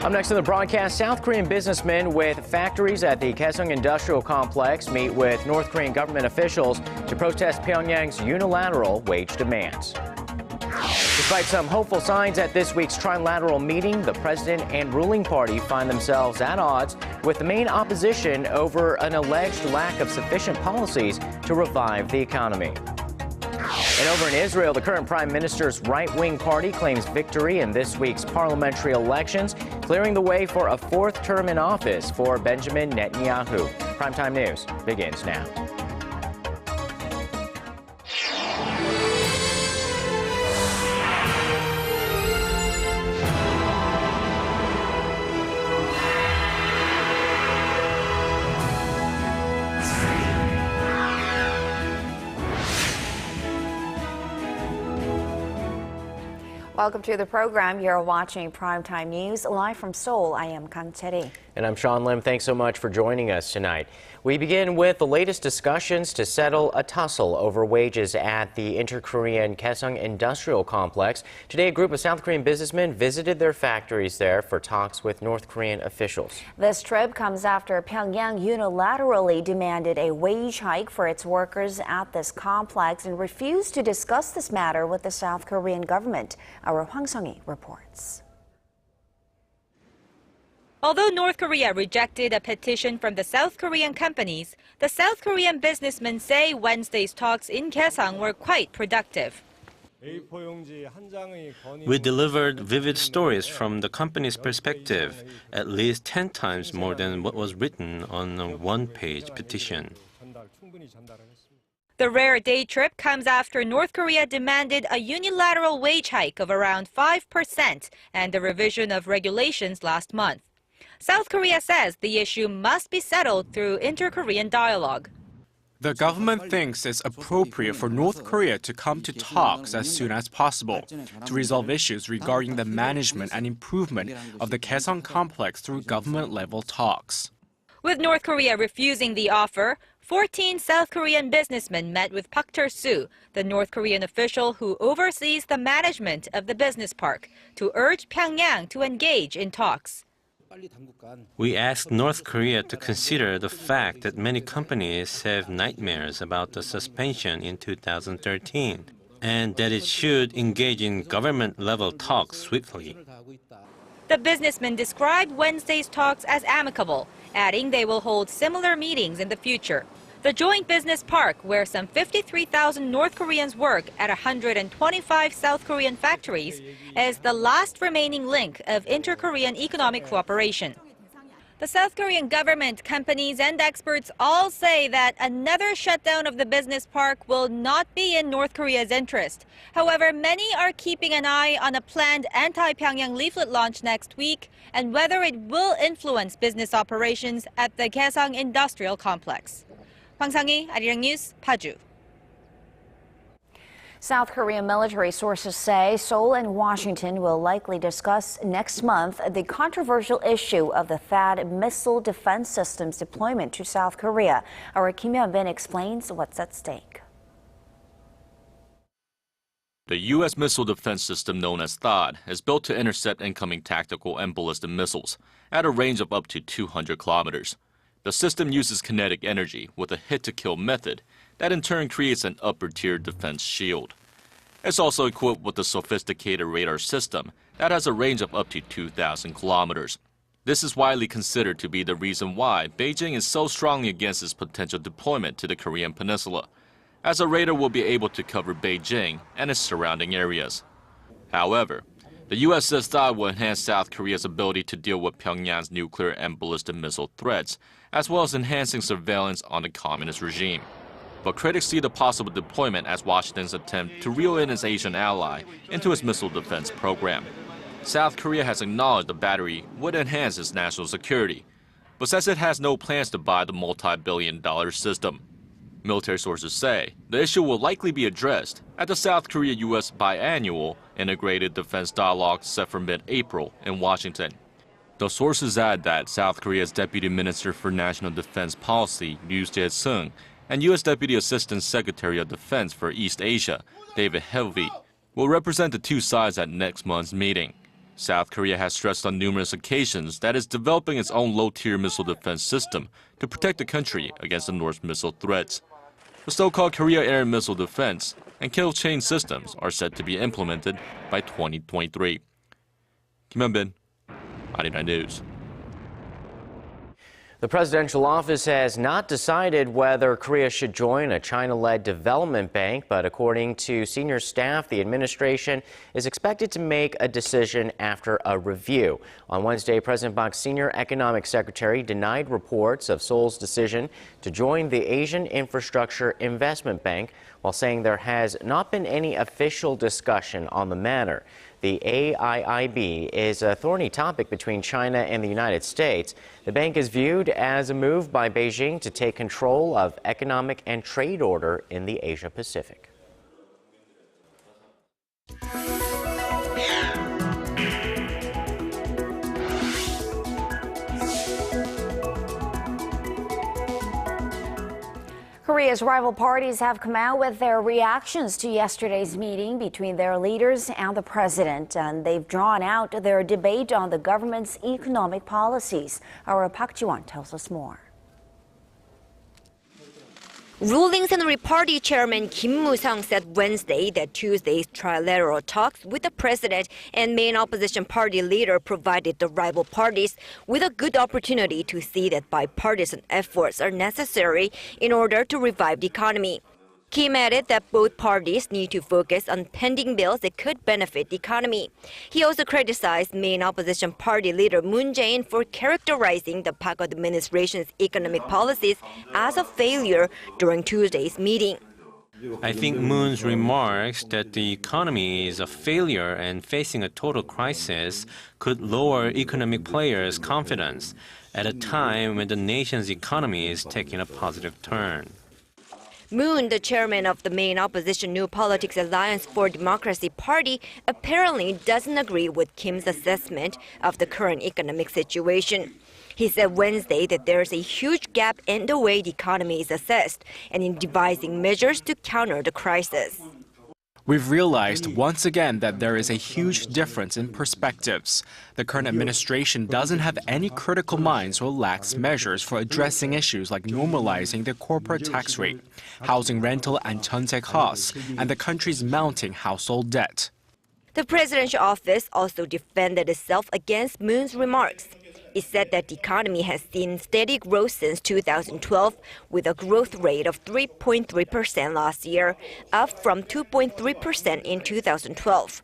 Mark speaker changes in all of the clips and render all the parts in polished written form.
Speaker 1: Up next in the broadcast, South Korean businessmen with factories at the Kaesong Industrial Complex meet with North Korean government officials to protest Pyongyang's unilateral wage demands. Despite some hopeful signs at this week's trilateral meeting, the president and ruling party find themselves at odds with the main opposition over an alleged lack of sufficient policies to revive the economy. And over in Israel, the current prime minister's right-wing party claims victory in this week's parliamentary elections, clearing the way for a fourth term in office for Benjamin Netanyahu. Primetime News begins now.
Speaker 2: Welcome to the program. You're watching Primetime News live from Seoul. I am Kang Chery.
Speaker 1: And I'm Sean Lim. Thanks so much for joining us tonight. We begin with the latest discussions to settle a tussle over wages at the inter-Korean Kaesong Industrial Complex. Today, a group of South Korean businessmen visited their factories there for talks with North Korean officials.
Speaker 2: This trip comes after Pyongyang unilaterally demanded a wage hike for its workers at this complex and refused to discuss this matter with the South Korean government. Our Hwang Sung-hee reports.
Speaker 3: Although North Korea rejected a petition from the South Korean companies, the South Korean businessmen say Wednesday's talks in Kaesong were quite productive.
Speaker 4: We delivered vivid stories from the company's perspective, at least 10 times more than what was written on a one-page petition.
Speaker 3: The rare day trip comes after North Korea demanded a unilateral wage hike of around 5% and the revision of regulations last month. South Korea says the issue must be settled through inter-Korean dialogue.
Speaker 5: The government thinks it's appropriate for North Korea to come to talks as soon as possible to resolve issues regarding the management and improvement of the Kaesong complex through government-level talks.
Speaker 3: With North Korea refusing the offer, 14 South Korean businessmen met with Park Soo, the North Korean official who oversees the management of the business park, to urge Pyongyang to engage in talks.
Speaker 4: We asked North Korea to consider the fact that many companies have nightmares about the suspension in 2013, and that it should engage in government-level talks swiftly.
Speaker 3: The businessmen described Wednesday's talks as amicable, adding they will hold similar meetings in the future. The joint business park, where some 53,000 North Koreans work at 125 South Korean factories, is the last remaining link of inter-Korean economic cooperation. The South Korean government, companies, and experts all say that another shutdown of the business park will not be in North Korea's interest. However, many are keeping an eye on a planned anti-Pyongyang leaflet launch next week and whether it will influence business operations at the Kaesong Industrial Complex. Hwang Sung-hee, Arirang News, Paju.
Speaker 2: South Korean military sources say Seoul and Washington will likely discuss next month the controversial issue of the THAAD missile defense system's deployment to South Korea. Our Kim Hyun-bin explains what's at stake.
Speaker 6: The U.S. missile defense system known as THAAD is built to intercept incoming tactical and ballistic missiles at a range of up to 200 kilometers. The system uses kinetic energy with a hit-to-kill method that in turn creates an upper-tier defense shield. It's also equipped with a sophisticated radar system that has a range of up to 2,000 kilometers. This is widely considered to be the reason why Beijing is so strongly against its potential deployment to the Korean peninsula, as a radar will be able to cover Beijing and its surrounding areas. However, the U.S. says THAAD will enhance South Korea's ability to deal with Pyongyang's nuclear and ballistic missile threats, as well as enhancing surveillance on the communist regime. But critics see the possible deployment as Washington's attempt to reel in its Asian ally into its missile defense program. South Korea has acknowledged the battery would enhance its national security, but says it has no plans to buy the multi-billion-dollar system. Military sources say the issue will likely be addressed at the South Korea-U.S. biannual integrated defense dialogue set for mid-April in Washington. The sources add that South Korea's Deputy Minister for National Defense Policy, Ryu Jae-sung, and U.S. Deputy Assistant Secretary of Defense for East Asia, David Helvey, will represent the two sides at next month's meeting. South Korea has stressed on numerous occasions that it's developing its own low-tier missile defense system to protect the country against the North's missile threats. The so-called Korea Air Missile Defense and kill chain systems are set to be implemented by 2023. Kim Hyun-bin, Arirang News.
Speaker 1: The presidential office has not decided whether Korea should join a China-led development bank, but according to senior staff, the administration is expected to make a decision after a review. On Wednesday, President Park's senior economic secretary denied reports of Seoul's decision to join the Asian Infrastructure Investment Bank, while saying there has not been any official discussion on the matter. The AIIB is a thorny topic between China and the United States. The bank is viewed as a move by Beijing to take control of economic and trade order in the Asia-Pacific.
Speaker 2: Korea's rival parties have come out with their reactions to yesterday's meeting between their leaders and the president, and they've drawn out their debate on the government's economic policies. Our Park Ji-won tells us more.
Speaker 7: Ruling Central Party Chairman Kim Moo-sung said Wednesday that Tuesday's trilateral talks with the president and main opposition party leader provided the rival parties with a good opportunity to see that bipartisan efforts are necessary in order to revive the economy. Kim added that both parties need to focus on pending bills that could benefit the economy. He also criticized main opposition party leader Moon Jae-in for characterizing the Park administration's economic policies as a failure during Tuesday's meeting.
Speaker 4: I think Moon's remarks that the economy is a failure and facing a total crisis could lower economic players' confidence at a time when the nation's economy is taking a positive turn.
Speaker 7: Moon, the chairman of the main opposition New Politics Alliance for Democracy Party, apparently doesn't agree with Kim's assessment of the current economic situation. He said Wednesday that there's a huge gap in the way the economy is assessed and in devising measures to counter the crisis.
Speaker 5: We've realized once again that there is a huge difference in perspectives. The current administration doesn't have any critical minds or lacks measures for addressing issues like normalizing the corporate tax rate, housing rental and jeonse costs, and the country's mounting household debt.
Speaker 7: The presidential office also defended itself against Moon's remarks. It said that the economy has seen steady growth since 2012, with a growth rate of 3.3% last year, up from 2.3% in 2012.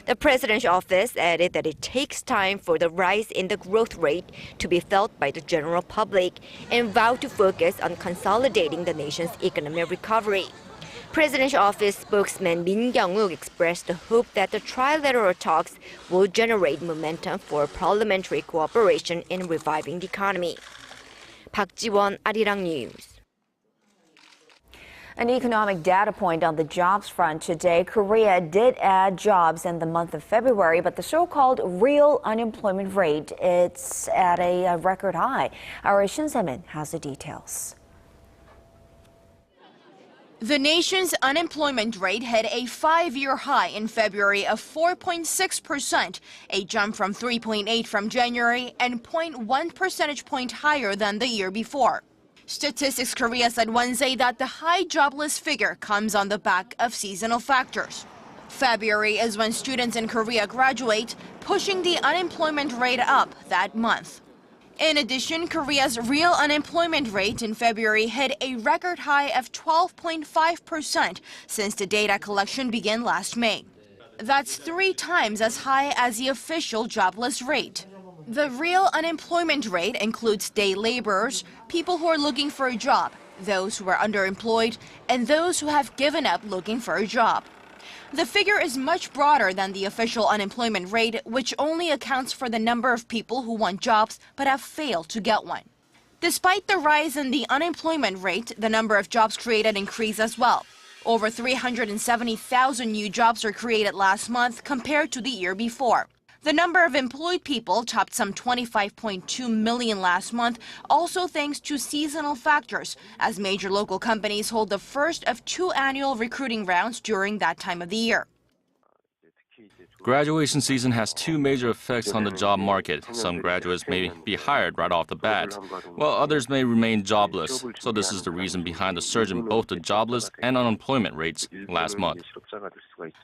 Speaker 7: The presidential office added that it takes time for the rise in the growth rate to be felt by the general public and vowed to focus on consolidating the nation's economic recovery. Presidential office spokesman Min Kyung-wook expressed the hope that the trilateral talks will generate momentum for parliamentary cooperation in reviving the economy. Park Ji-won, Arirang News.
Speaker 2: An economic data point on the jobs front today. Korea did add jobs in the month of February, but the so-called real unemployment rate, it's at a record high. Our Shin Se-min has the details.
Speaker 8: The nation's unemployment rate hit a 5-year high in February of 4.6%, a jump from 3.8% from January and 0.1 percentage point higher than the year before. Statistics Korea said Wednesday that the high jobless figure comes on the back of seasonal factors. February is when students in Korea graduate, pushing the unemployment rate up that month. In addition, Korea's real unemployment rate in February hit a record high of 12.5% since the data collection began last May. That's 3 times as high as the official jobless rate. The real unemployment rate includes day laborers, people who are looking for a job, those who are underemployed, and those who have given up looking for a job. The figure is much broader than the official unemployment rate, which only accounts for the number of people who want jobs but have failed to get one. Despite the rise in the unemployment rate, the number of jobs created increased as well. Over 370,000 new jobs were created last month compared to the year before. The number of employed people topped some 25.2 million last month, also thanks to seasonal factors, as major local companies hold the first of 2 annual recruiting rounds during that time of the year.
Speaker 6: Graduation season has two major effects on the job market. Some graduates may be hired right off the bat, while others may remain jobless. So this is the reason behind the surge in both the jobless and unemployment rates last month.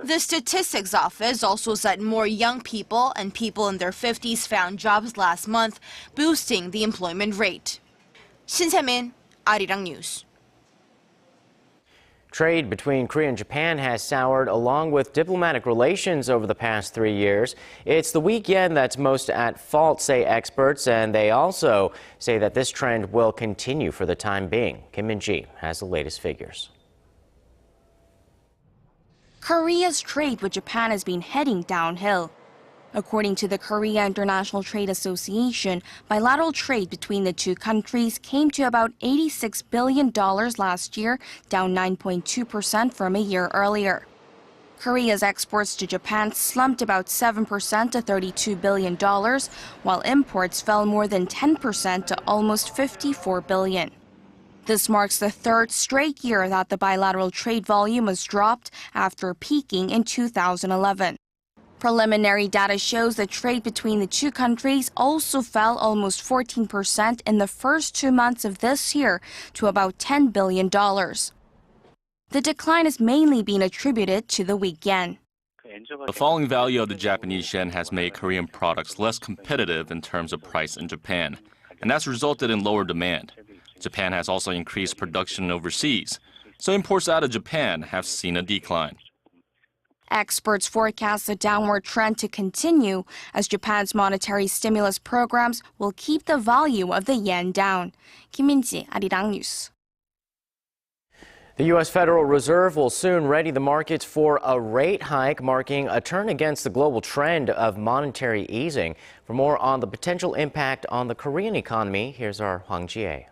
Speaker 8: The Statistics Office also said more young people and people in their 50s found jobs last month, boosting the employment rate. Shin Se-min, Arirang News.
Speaker 1: Trade between Korea and Japan has soured along with diplomatic relations over the past 3 years. It's the weak yen that's most at fault, say experts, and they also say that this trend will continue for the time being. Kim Min-ji has the latest figures.
Speaker 9: Korea's trade with Japan has been heading downhill. According to the Korea International Trade Association, bilateral trade between the two countries came to about $86 billion last year, down 9.2% from a year earlier. Korea's exports to Japan slumped about 7% to $32 billion, while imports fell more than 10% to almost $54 billion. This marks the third straight year that the bilateral trade volume has dropped after peaking in 2011. Preliminary data shows that trade between the two countries also fell almost 14% in the first 2 months of this year to about $10 billion. The decline has mainly been attributed to the weak yen.
Speaker 6: The falling value of the Japanese yen has made Korean products less competitive in terms of price in Japan, and that's resulted in lower demand. Japan has also increased production overseas, so imports out of Japan have seen a decline.
Speaker 9: Experts forecast the downward trend to continue as Japan's monetary stimulus programs will keep the value of the yen down. Kim Min-ji, Arirang News.
Speaker 1: The U.S. Federal Reserve will soon ready the markets for a rate hike, marking a turn against the global trend of monetary easing. For more on the potential impact on the Korean economy, here's our Hwang Ji-ae.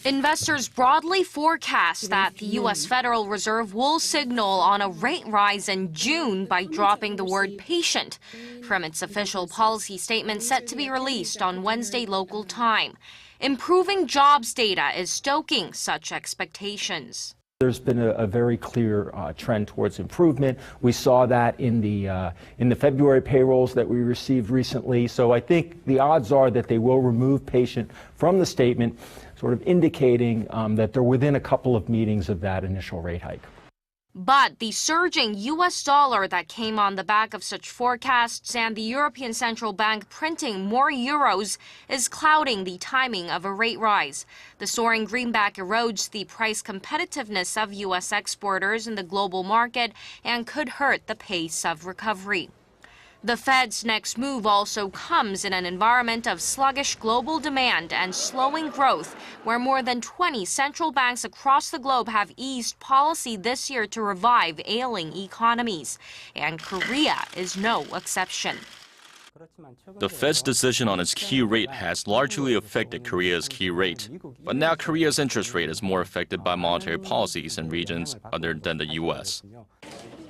Speaker 9: Investors broadly forecast that the U.S. Federal Reserve will signal on a rate rise in June by dropping the word patient from its official policy statement set to be released on Wednesday local time. Improving jobs data is stoking such expectations.
Speaker 10: There's been a very clear trend towards improvement. We saw that in the February payrolls that we received recently. So I think the odds are that they will remove patient from the statement, sort of indicating that they're within a couple of meetings of that initial rate hike.
Speaker 9: But the surging U.S. dollar that came on the back of such forecasts and the European Central Bank printing more euros is clouding the timing of a rate rise. The soaring greenback erodes the price competitiveness of U.S. exporters in the global market and could hurt the pace of recovery. The Fed's next move also comes in an environment of sluggish global demand and slowing growth, where more than 20 central banks across the globe have eased policy this year to revive ailing economies. And Korea is no exception.
Speaker 6: The Fed's decision on its key rate has largely affected Korea's key rate. But now Korea's interest rate is more affected by monetary policies in regions other than the U.S.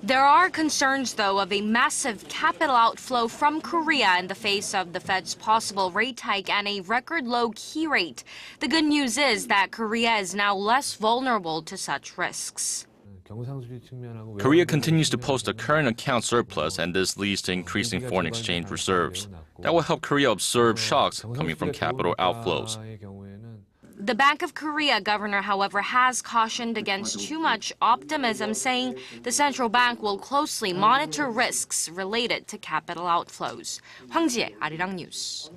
Speaker 9: There are concerns, though, of a massive capital outflow from Korea in the face of the Fed's possible rate hike and a record low key rate. The good news is that Korea is now less vulnerable to such risks.
Speaker 6: Korea continues to post a current account surplus, and this leads to increasing foreign exchange reserves. That will help Korea absorb shocks coming from capital outflows.
Speaker 9: The Bank of Korea governor, however, has cautioned against too much optimism, saying the central bank will closely monitor risks related to capital outflows. Hwang Ji-ae, Arirang News.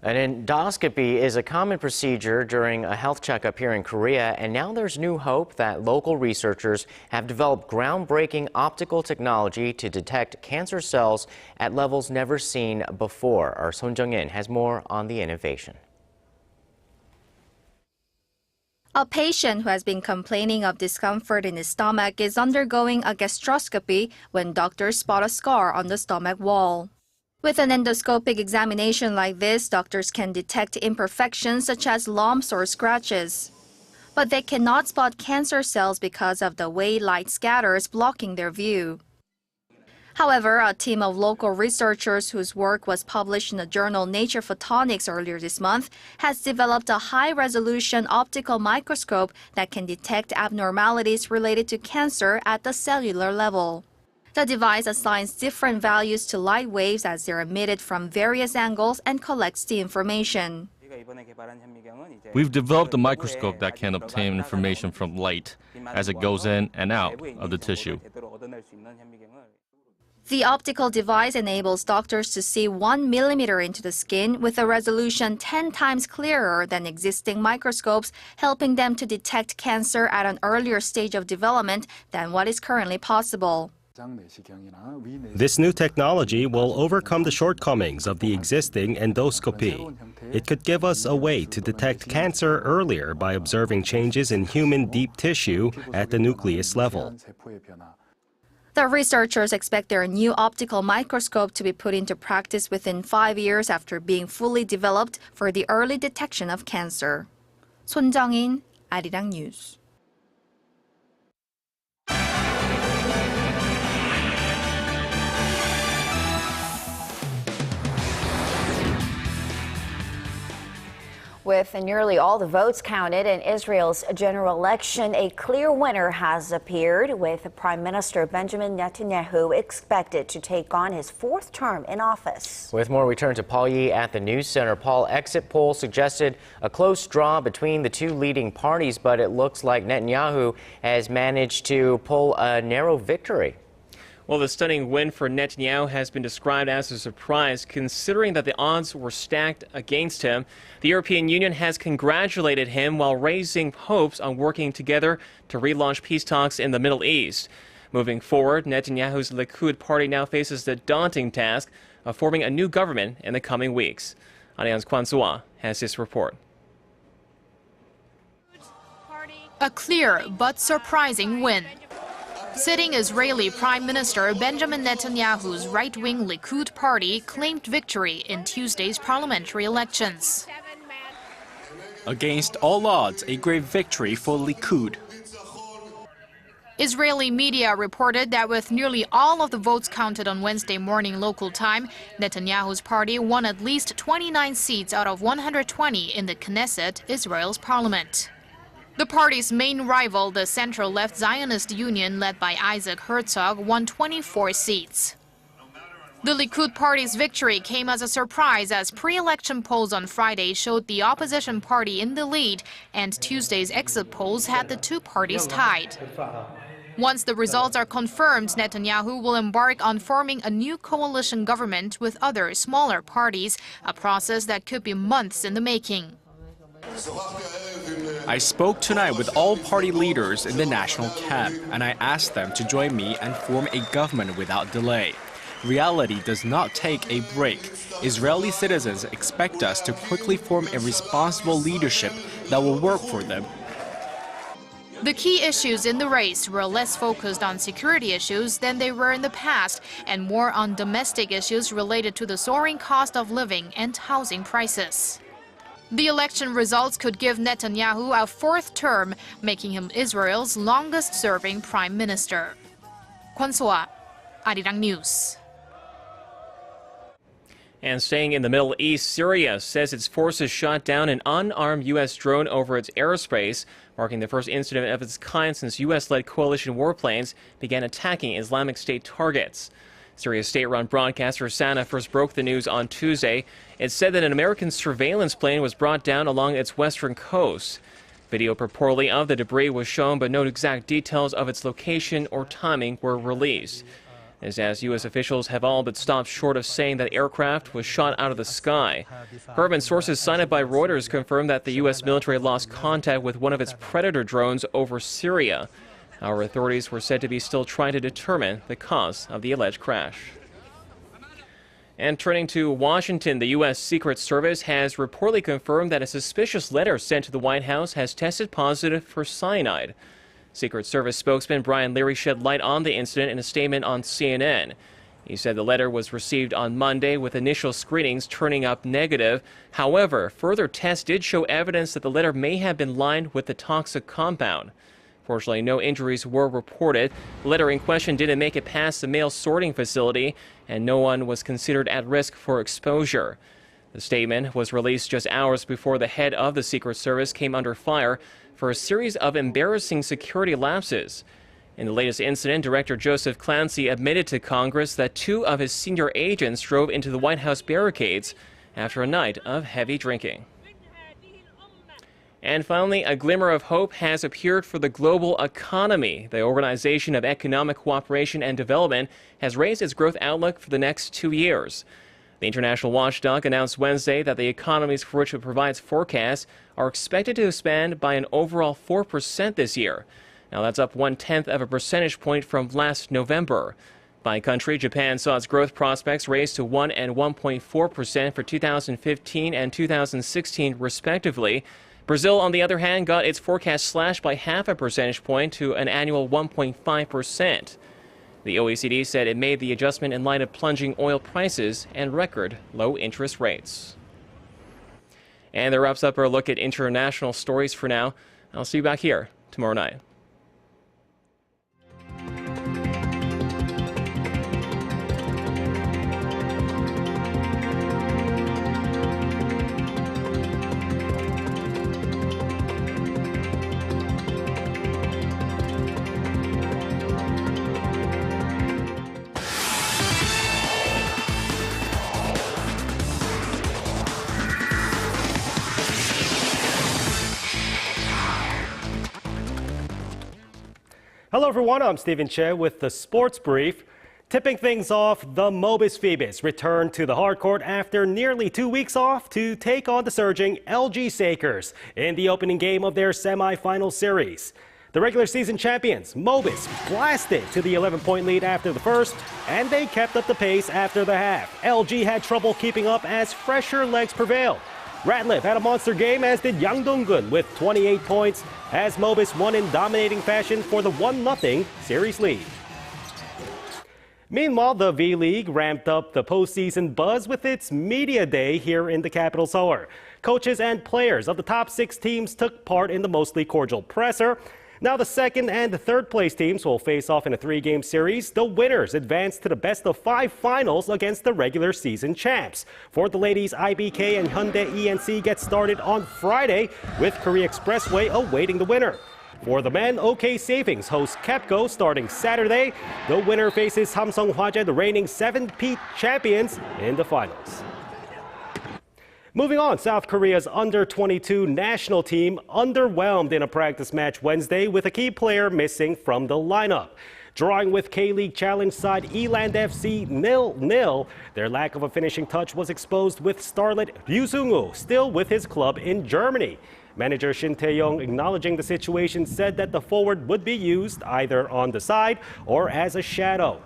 Speaker 1: An endoscopy is a common procedure during a health checkup here in Korea, and now there's new hope that local researchers have developed groundbreaking optical technology to detect cancer cells at levels never seen before. Our Son Jung-in has more on the innovation.
Speaker 11: A patient who has been complaining of discomfort in his stomach is undergoing a gastroscopy when doctors spot a scar on the stomach wall. With an endoscopic examination like this, doctors can detect imperfections such as lumps or scratches. But they cannot spot cancer cells because of the way light scatters, blocking their view. However, a team of local researchers whose work was published in the journal Nature Photonics earlier this month has developed a high-resolution optical microscope that can detect abnormalities related to cancer at the cellular level. The device assigns different values to light waves as they're emitted from various angles and collects the information.
Speaker 6: We've developed a microscope that can obtain information from light as it goes in and out of the tissue.
Speaker 11: The optical device enables doctors to see 1 millimeter into the skin with a resolution 10 times clearer than existing microscopes, helping them to detect cancer at an earlier stage of development than what is currently possible.
Speaker 12: This new technology will overcome the shortcomings of the existing endoscopy. It could give us a way to detect cancer earlier by observing changes in human deep tissue at the nucleus level.
Speaker 11: The researchers expect their new optical microscope to be put into practice within 5 years after being fully developed for the early detection of cancer. 손정인, Arirang News.
Speaker 2: With nearly all the votes counted in Israel's general election, a clear winner has appeared, with Prime Minister Benjamin Netanyahu expected to take on his 4th term in office.
Speaker 1: With more, we turn to Paul Yee at the News Center. Paul, exit polls suggested a close draw between the two leading parties, but it looks like Netanyahu has managed to pull a narrow victory.
Speaker 13: Well, the stunning win for Netanyahu has been described as a surprise, considering that the odds were stacked against him. The European Union has congratulated him while raising hopes on working together to relaunch peace talks in the Middle East. Moving forward, Netanyahu's Likud party now faces the daunting task of forming a new government in the coming weeks. Arirang's Kwan Sua has this report.
Speaker 14: A clear but surprising win. Sitting Israeli Prime Minister Benjamin Netanyahu's right-wing Likud party claimed victory in Tuesday's parliamentary elections.
Speaker 5: Against all odds, a great victory for Likud.
Speaker 14: Israeli media reported that with nearly all of the votes counted on Wednesday morning local time, Netanyahu's party won at least 29 seats out of 120 in the Knesset, Israel's parliament. The party's main rival, the central-left Zionist Union led by Isaac Herzog, won 24 seats. The Likud party's victory came as a surprise as pre-election polls on Friday showed the opposition party in the lead, and Tuesday's exit polls had the two parties tied. Once the results are confirmed, Netanyahu will embark on forming a new coalition government with other smaller parties, a process that could be months in the making.
Speaker 5: I spoke tonight with all party leaders in the national camp, and I asked them to join me and form a government without delay. Reality does not take a break. Israeli citizens expect us to quickly form a responsible leadership that will work for them.
Speaker 14: The key issues in the race were less focused on security issues than they were in the past, and more on domestic issues related to the soaring cost of living and housing prices. The election results could give Netanyahu a 4th term, making him Israel's longest-serving prime minister. Kwon So-ah, Arirang News.
Speaker 13: And staying in the Middle East, Syria says its forces shot down an unarmed U.S. drone over its airspace, marking the first incident of its kind since U.S.-led coalition warplanes began attacking Islamic State targets. Syria's state-run broadcaster Sana first broke the news on Tuesday. It said that an American surveillance plane was brought down along its western coast. Video purportedly of the debris was shown, but no exact details of its location or timing were released. This as U.S. officials have all but stopped short of saying that aircraft was shot out of the sky. However, sources cited by Reuters confirmed that the U.S. military lost contact with one of its Predator drones over Syria. Our authorities were said to be still trying to determine the cause of the alleged crash. And turning to Washington, the U.S. Secret Service has reportedly confirmed that a suspicious letter sent to the White House has tested positive for cyanide. Secret Service spokesman Brian Leary shed light on the incident in a statement on CNN. He said the letter was received on Monday with initial screenings turning up negative. However, further tests did show evidence that the letter may have been lined with the toxic compound. Fortunately, no injuries were reported. The litter in question didn't make it past the mail sorting facility, and no one was considered at risk for exposure. The statement was released just hours before the head of the Secret Service came under fire for a series of embarrassing security lapses. In the latest incident, Director Joseph Clancy admitted to Congress that 2 of his senior agents drove into the White House barricades after a night of heavy drinking. And finally, a glimmer of hope has appeared for the global economy. The Organization of Economic Cooperation and Development has raised its growth outlook for the next 2 years. The international watchdog announced Wednesday that the economies for which it provides forecasts are expected to expand by an overall 4% this year. Now that's up 1/10 of a percentage point from last November. By country, Japan saw its growth prospects raised to 1% and 1.4% for 2015 and 2016 respectively. Brazil, on the other hand, got its forecast slashed by half a percentage point to an annual 1.5%. The OECD said it made the adjustment in light of plunging oil prices and record low interest rates. And that wraps up our look at international stories for now. I'll see you back here tomorrow night.
Speaker 12: Hello everyone, I'm Stephen Che with the Sports Brief. Tipping things off, the Mobis Phoebus returned to the hardcourt after nearly 2 weeks off to take on the surging LG Sakers in the opening game of their semi-final series. The regular season champions, Mobis, blasted to the 11-point lead after the first, and they kept up the pace after the half. LG had trouble keeping up as fresher legs prevailed. Ratliff had a monster game, as did Yang Dong-gun with 28 points, as Mobis won in dominating fashion for the 1-0 series lead. Meanwhile, the V-League ramped up the postseason buzz with its media day here in the capital Seoul. Coaches and players of the top 6 teams took part in the mostly cordial presser. Now the second and the third place teams will face off in a 3-game series. The winners advance to the best-of-5 finals against the regular season champs. For the ladies, IBK and Hyundai ENC get started on Friday, with Korea Expressway awaiting the winner. For the men, OK Savings hosts KEPCO starting Saturday. The winner faces Samsung Hwajae, the reigning 7-peat champions, in the finals. Moving on, South Korea's under-22 national team underwhelmed in a practice match Wednesday with a key player missing from the lineup. Drawing with K-League Challenge side Eland FC 0-0, their lack of a finishing touch was exposed with starlet Ryu Sung-woo still with his club in Germany. Manager Shin Tae-yong, acknowledging the situation, said that the forward would be used either on the side or as a shadow.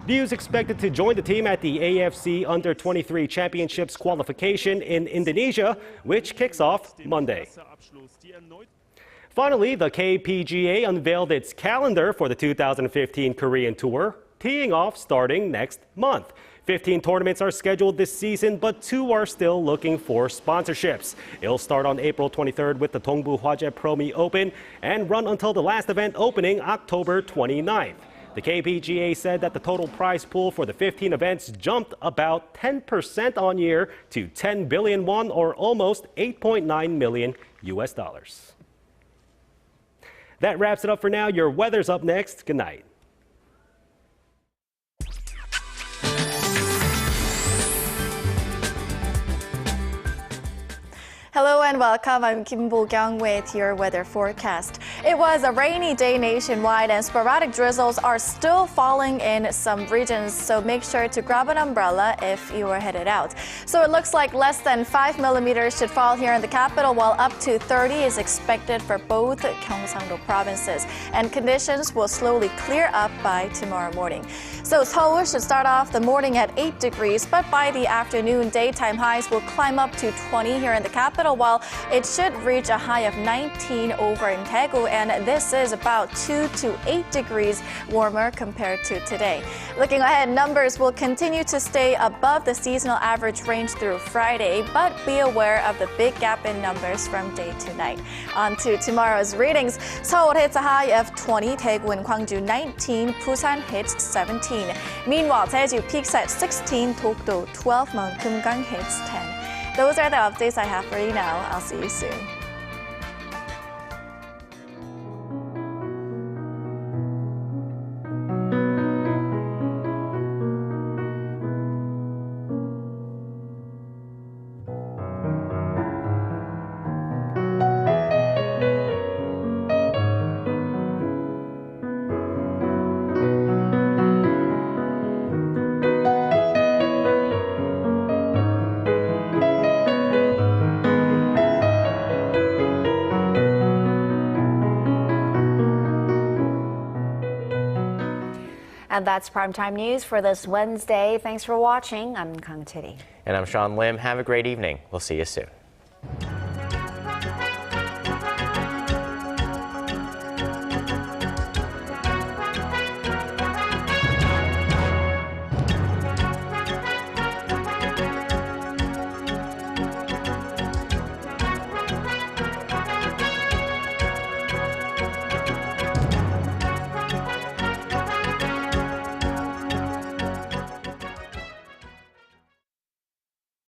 Speaker 12: Ryu is expected to join the team at the AFC Under-23 Championships qualification in Indonesia, which kicks off Monday. Finally, the KPGA unveiled its calendar for the 2015 Korean Tour, teeing off starting next month. 15 tournaments are scheduled this season, but 2 are still looking for sponsorships. It'll start on April 23rd with the Dongbu Hwajae Promi Open and run until the last event opening October 29th. The KPGA said that the total prize pool for the 15 events jumped about 10% on year to 10 billion won, or almost $8.9 million US dollars. That wraps it up for now. Your weather's up next. Good night.
Speaker 15: Hello and welcome. I'm Kim Bo-kyung with your weather forecast. It was a rainy day nationwide, and sporadic drizzles are still falling in some regions, so make sure to grab an umbrella if you are headed out. So it looks like less than 5 millimeters should fall here in the capital, while up to 30 is expected for both Gyeongsang-do provinces, and conditions will slowly clear up by tomorrow morning. So Seoul should start off the morning at 8 degrees, but by the afternoon, daytime highs will climb up to 20 here in the capital, while it should reach a high of 19 over in Daegu and this is about 2 to 8 degrees warmer compared to today. Looking ahead, numbers will continue to stay above the seasonal average range through Friday, but be aware of the big gap in numbers from day to night. On to tomorrow's readings. Seoul hits a high of 20, Daegu and Gwangju 19, Busan hits 17. Meanwhile, Jeju peaks at 16, Dokdo 12, Kumgang hits 10. Those are the updates I have for you now. I'll see you soon.
Speaker 2: And that's Primetime News for this Wednesday. Thanks for watching. I'm Kang Chery.
Speaker 1: And I'm Sean Lim. Have a great evening. We'll see you soon.